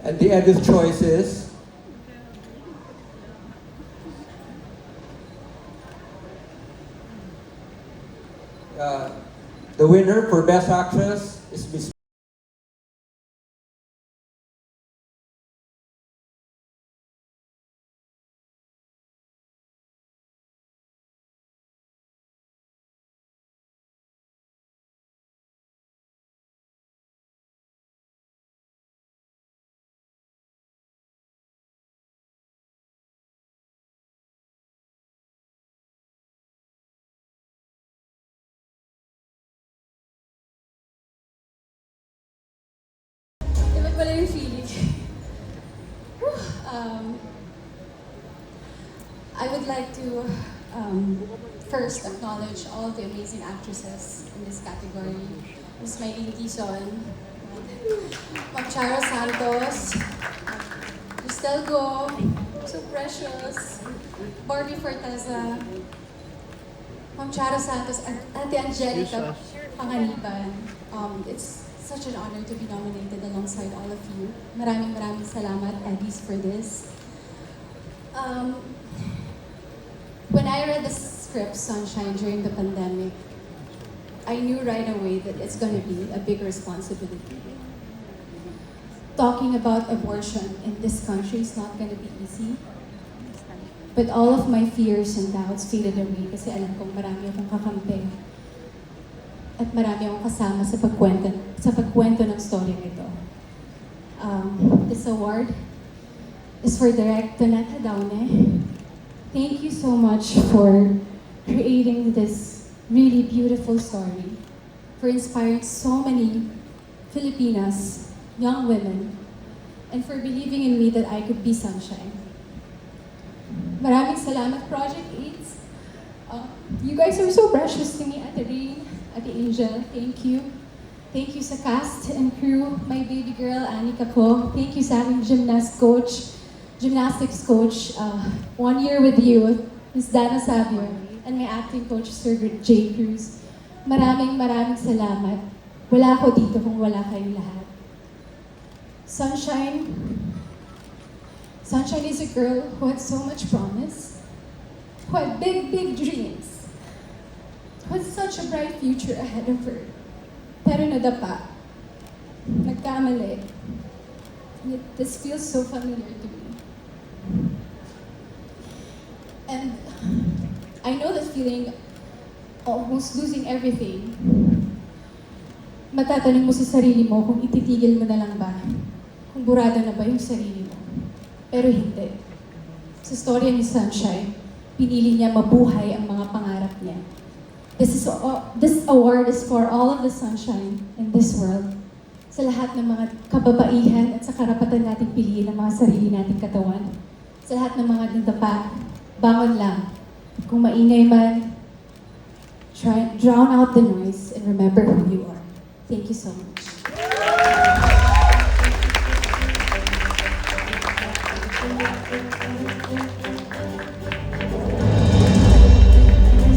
And the Edith choice is the winner for Best Actress is Miss Iba pala yung feeling. um, I would like to first acknowledge all the amazing actresses in this category. Miss Maylene Quezon, Ma'am Charo Santos, Cristel Go, so precious, Barbie Forteza, Ma'am Charo Santos, and Ate Angelica Panganiban. It's such an honor to be nominated alongside all of you. Maraming salamat, Eddies, for this. When I read the script, Sunshine, during the pandemic, I knew right away that it's going to be a big responsibility. Talking about abortion in this country is not going to be easy. But all of my fears and doubts faded away kasi alam kong marami akong kakampi. At marami akong kasama sa pagkwento ng story nito. This award is for Direct Donetta Daune. Thank you so much for creating this really beautiful story, for inspiring so many Filipinas, young women, and for believing in me that I could be sunshine. Maraming salamat, Project 8. You guys are so precious to me, Ate Rain, Ate Angel, thank you. Thank you sa cast and crew, my baby girl, Anika ko. Thank you sa aking gymnastics coach. 1 year with you, Ms. Dana Savio, and my acting coach, Sir J. Cruz. Maraming salamat. Wala ako dito kung wala kayong lahat. Sunshine is a girl who had so much promise, who had big dreams, who had such a bright future ahead of her. Pero nadapa, nagkamali. This feels so familiar to me. And I know that feeling, almost losing everything. Matatanong mo sa sarili mo kung ititigil mo na lang ba, kung burado na ba yung sarili mo. Pero hindi. Sa storya ni Sunshine, pinili niya mabuhay ang mga pangarap niya. This award is for all of the sunshine in this world. Sa lahat ng mga kababaihan at sa karapatan nating piliin ang mga sarili nating katawan. Sa lahat ng mga nadapa, bangon lang. Kung maingay man, drown out the noise and remember who you are. Thank you so much.